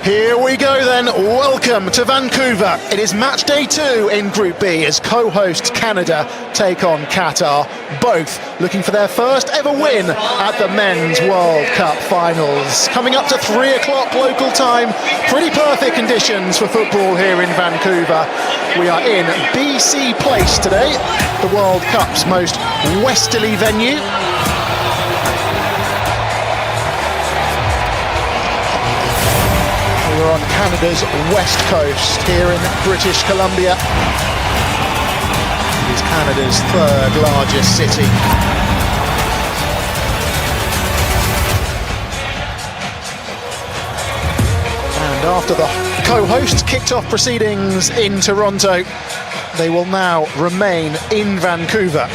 Here we go then, welcome to Vancouver. It is match day 2 in Group B as co-hosts Canada take on Qatar, both looking for their first ever win at the Men's World Cup finals. Coming up to 3 o'clock local time, pretty perfect conditions for football here in Vancouver. We are in BC Place today, the World Cup's most westerly venue. We're on Canada's west coast here in British Columbia. It is Canada's third largest city. And after the co-hosts kicked off proceedings in Toronto, they will now remain in Vancouver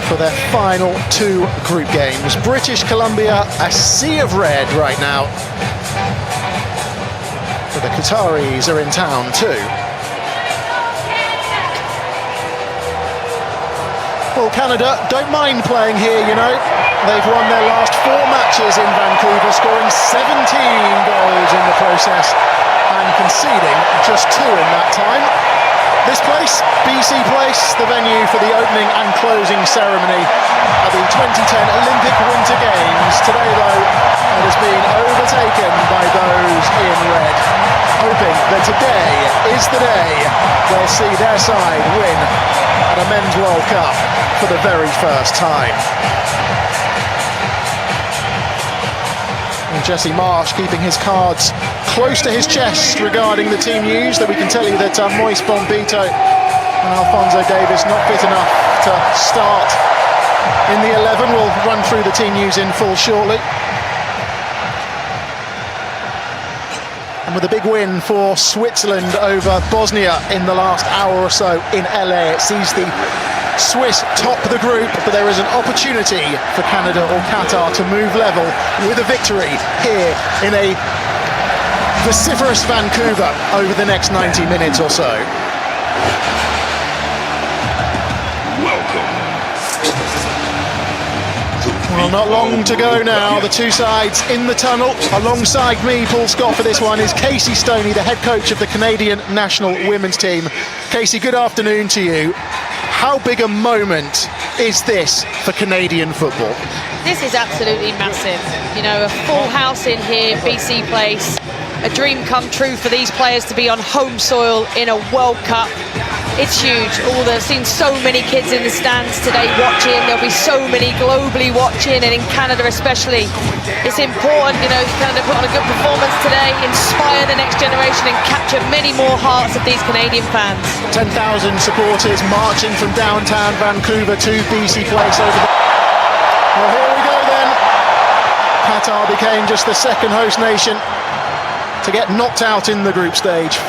for their final 2 group games. British Columbia, a sea of red right now. The Qataris are in town too. Well, Canada don't mind playing here, you know. They've won their last 4 matches in Vancouver, scoring 17 goals in the process and conceding just 2 in that time. This place, BC Place, the venue for the opening and closing ceremony at the 2010 Olympic Winter Games. Today, though, it has been overtaken by those in red, hoping that today is the day they'll see their side win at a Men's World Cup for the very first time. And Jesse Marsh keeping his cards close to his chest regarding the team news, that we can tell you that Moise Bombito and Alphonso Davies not fit enough to start in the 11. We'll run through the team news in full shortly. And with a big win for Switzerland over Bosnia in the last hour or so in LA, it sees the Swiss top the group, but there is an opportunity for Canada or Qatar to move level with a victory here in a vociferous Vancouver over the next 90 minutes or so. Well, not long to go now. The 2 sides in the tunnel. Alongside me, Paul Scott, for this one is Casey Stoney, the head coach of the Canadian national women's team. Casey, good afternoon to you. How big a moment is this for Canadian football? This is absolutely massive. You know, a full house in here, BC Place. A dream come true for these players to be on home soil in a World Cup. It's huge. I've seen so many kids in the stands today watching. There'll be so many globally watching, and in Canada especially. It's important, you know, Canada put on a good performance today, inspire the next generation and capture many more hearts of these Canadian fans. 10,000 supporters marching from downtown Vancouver to BC Place over the... Well, here we go then. Qatar became just the second host nation to get knocked out in the group stage.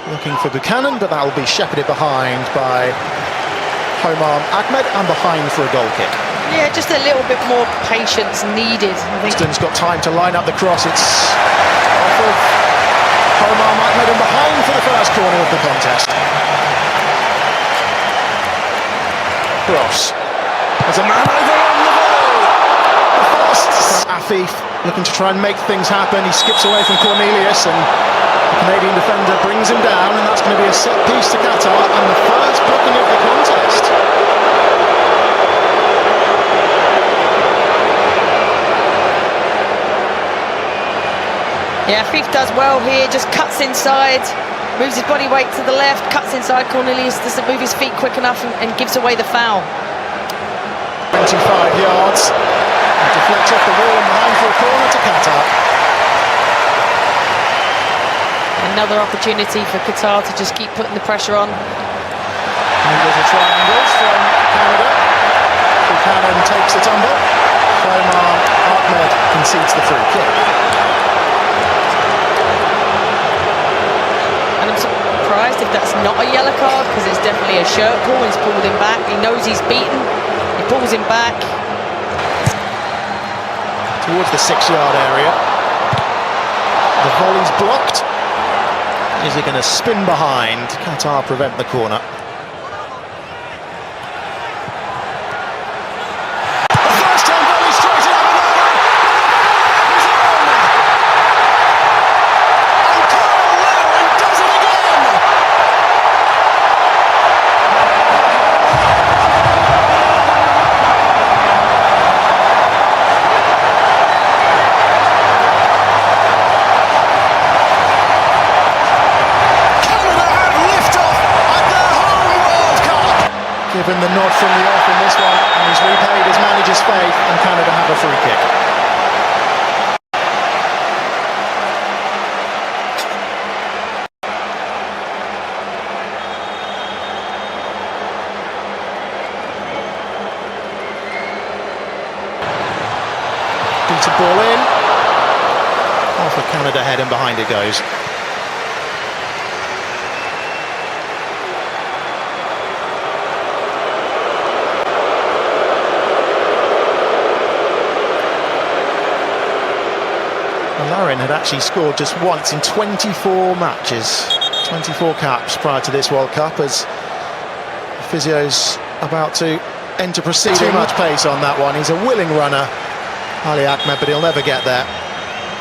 Looking for Buchanan, but that will be shepherded behind by Ahmed and behind for a goal kick. Yeah, just a little bit more patience needed, I think. Houston's got time to line up the cross. It's off of Ahmed and behind for the first corner of the contest. Cross. There's a man over on the ball. Afif looking to try and make things happen. He skips away from Cornelius and the Canadian defender brings him down, and that's going to be a set piece to Qatar and the first booking of the contest. Yeah, Afif does well here, just cuts inside, moves his body weight to the left, cuts inside. Cornelius doesn't move his feet quick enough and gives away the foul. 25 yards. Deflects off the wall and behind for a corner to Qatar. Another opportunity for Qatar to just keep putting the pressure on. And little triangles from Canada. Buchanan takes the tumble. Ahmed concedes the free kick. And I'm surprised if that's not a yellow card, because it's definitely a shirt pull. He's pulled him back. He knows he's beaten. He pulls him back. Towards the 6-yard area. The volley's blocked. Is he going to spin behind? Qatar prevent the corner. given the nod from the off in this one, and he's repaid his manager's faith, and Canada have a free kick. Beats a ball in. Off of Canada head and behind it goes. Larin had actually scored just once in 24 matches, 24 caps prior to this World Cup, as Physio's about to enter proceeding. Too much pace on that one. He's a willing runner, Ali Ahmed, but he'll never get there.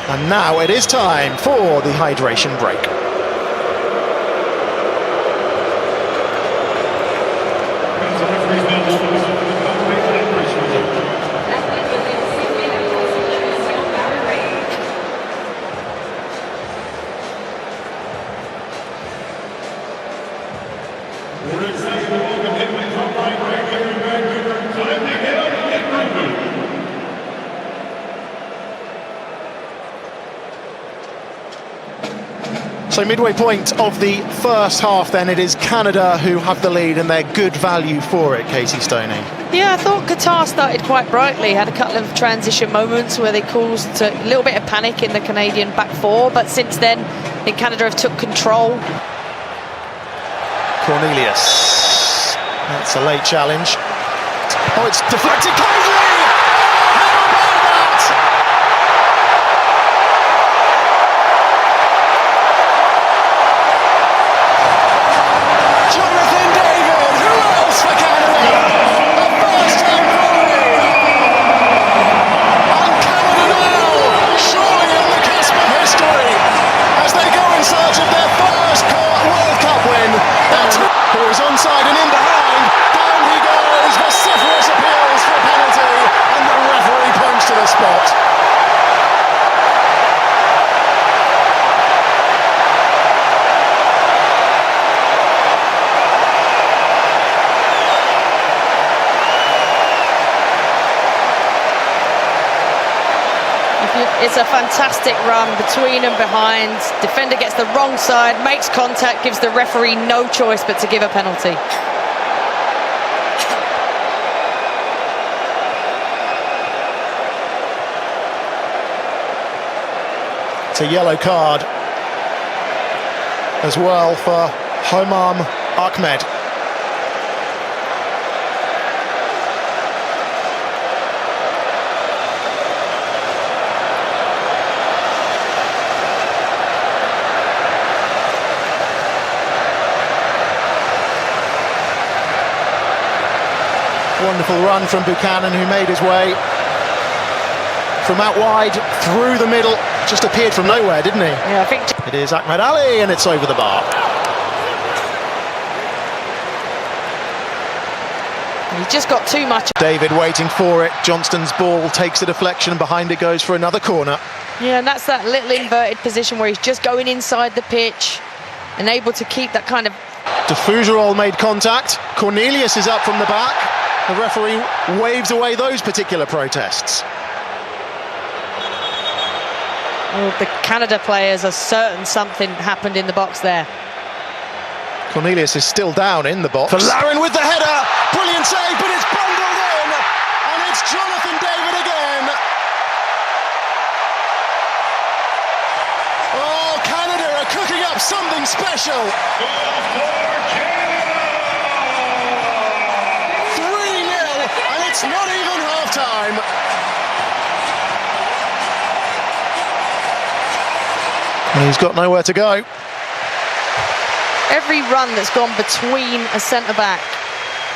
And now it is time for the hydration break. So midway point of the first half then, it is Canada who have the lead and they're good value for it, Casey Stoney. Yeah, I thought Qatar started quite brightly, had a couple of transition moments where they caused a little bit of panic in the Canadian back four, but since then I think Canada have took control. Cornelius, that's a late challenge. Oh, it's deflected kindly! Onside and in behind, down he goes, vociferous appeals for a penalty, and the referee points to the spot. It's a fantastic run between and behind. Defender gets the wrong side, makes contact, gives the referee no choice but to give a penalty. It's a yellow card as well for Homam Ahmed. Wonderful run from Buchanan, who made his way from out wide through the middle. Just appeared from nowhere, didn't he? Yeah, I think it is Almoez Ali, and it's over the bar. He's just got too much. David waiting for it. Johnston's ball takes the deflection, and behind it goes for another corner. Yeah, and that's that little inverted position where he's just going inside the pitch and able to keep that kind of... Defugerol made contact. Cornelius is up from the back. The referee waves away those particular protests. Well, the Canada players are certain something happened in the box there. Cornelius is still down in the box. For Larin with the header. Brilliant save, but it's bundled in. And it's Jonathan David again. Oh, Canada are cooking up something special. 3-0, and it's not even half-time. And he's got nowhere to go. Every run that's gone between a centre-back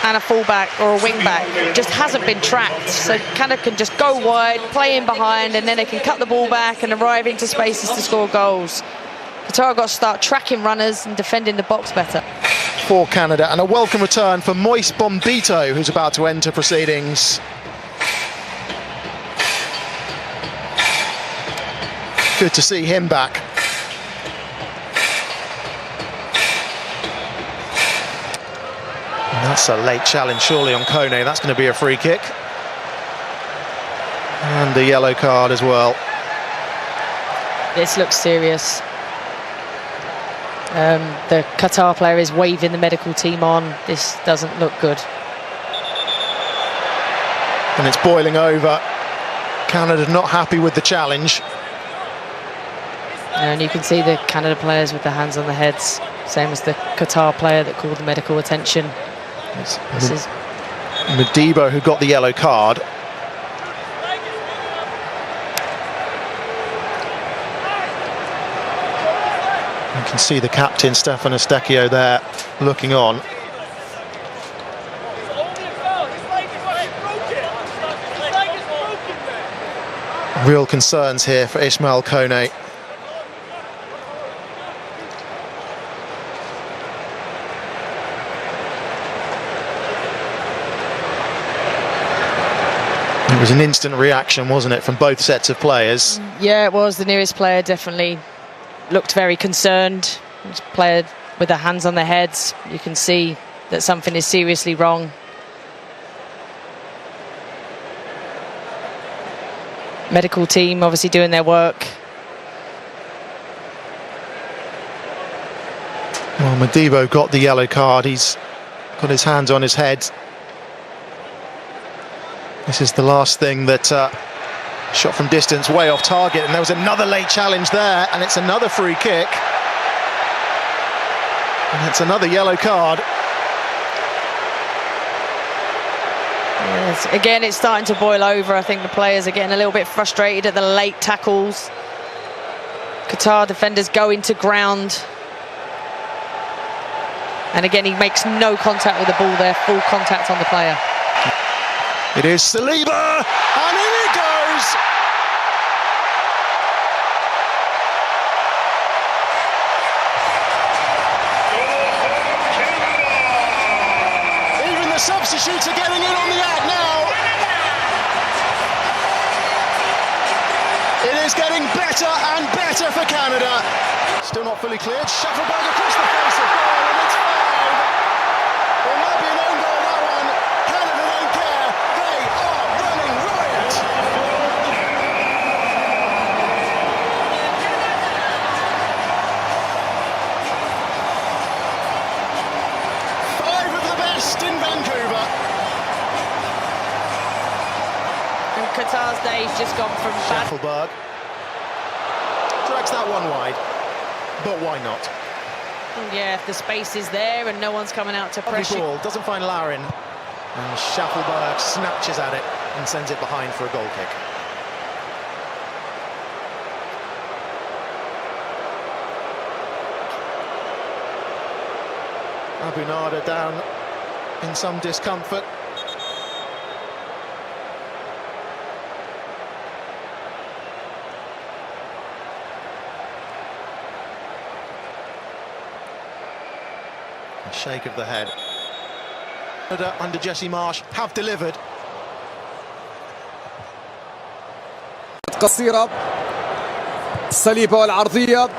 and a full-back or a wing-back just hasn't been tracked. So Canada can just go wide, play in behind, and then they can cut the ball back and arrive into spaces to score goals. Qatar got to start tracking runners and defending the box better. For Canada, and a welcome return for Moise Bombito, who's about to enter proceedings. Good to see him back. That's a late challenge, surely, on Kone. That's going to be a free kick. And a yellow card as well. This looks serious. The Qatar player is waving the medical team on. This doesn't look good. And it's boiling over. Canada not happy with the challenge. And you can see the Canada players with their hands on their heads, same as the Qatar player that called the medical attention. This is Modibo who got the yellow card. You can see the captain, Stefan Estecchio, there looking on. Real concerns here for Ismail Kone. It was an instant reaction, wasn't it, from both sets of players? Yeah, it was. The nearest player definitely looked very concerned. This player with their hands on their heads. You can see that something is seriously wrong. Medical team obviously doing their work. Well, Modibo got the yellow card. He's got his hands on his head. This is the last thing that shot from distance, way off target, and there was another late challenge there, and it's another free kick. And it's another yellow card. Yes, again, it's starting to boil over. I think the players are getting a little bit frustrated at the late tackles. Qatar defenders go into ground. And again, he makes no contact with the ball there, full contact on the player. It is Saliba, and in it goes! Even the substitutes are getting in on the act now. It is getting better and better for Canada. Still not fully cleared. Shufflebug across the face of goal, and it's 5. It might be an own goal, that one. Canada don't care. They are running riot. Five of the best in Vancouver. And Qatar's day's just gone from bad. Shufflebug drags that one wide, but why not? Yeah, if the space is there and no one's coming out to pressure. Ball doesn't find Larin, and Shufflebug snatches at it and sends it behind for a goal kick. Abunada down in some discomfort. A shake of the head. Under Jesse Marsh have delivered. قصيرة صليبة والعرضية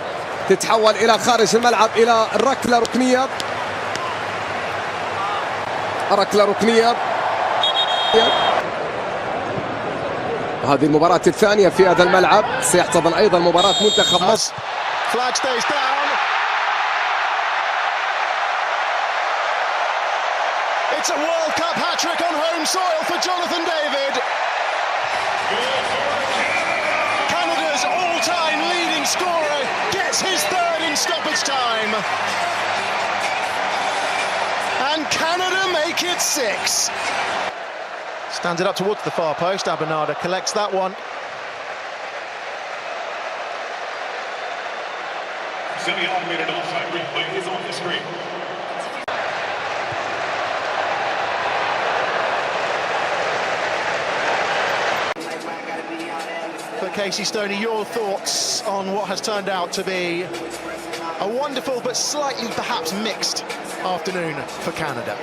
تتحول إلى خارج الملعب إلى الركلة ركنية. ركلة ركنية. هذه المباراة الثانية في هذا الملعب، سيحتضن أيضا مباراة منتخب مصر. Flag stays down. It's a World Cup hat-trick on home soil for Jonathan David. Canada's all-time leading scorer gets his third in stoppage time. And Canada make it 6. Stands it up towards the far post. Abunada collects that one. Semi-automated offside replay is on the screen. But Casey Stoney, your thoughts on what has turned out to be a wonderful but slightly perhaps mixed afternoon for Canada.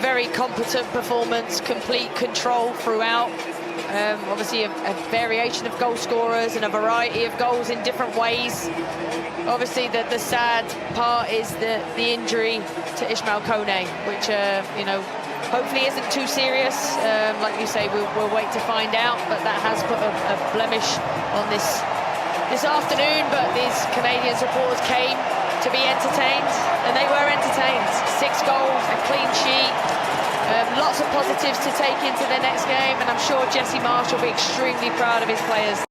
Very competent performance, complete control throughout. Obviously a variation of goal scorers and a variety of goals in different ways. Obviously the sad part is the injury to Ismail Kone, which you know, hopefully isn't too serious. Like you say, we'll wait to find out, but that has put a blemish on this afternoon. But these Canadian supporters came to be entertained, and they were entertained. 6 goals, a clean sheet, lots of positives to take into the next game, and I'm sure Jesse Marsh will be extremely proud of his players.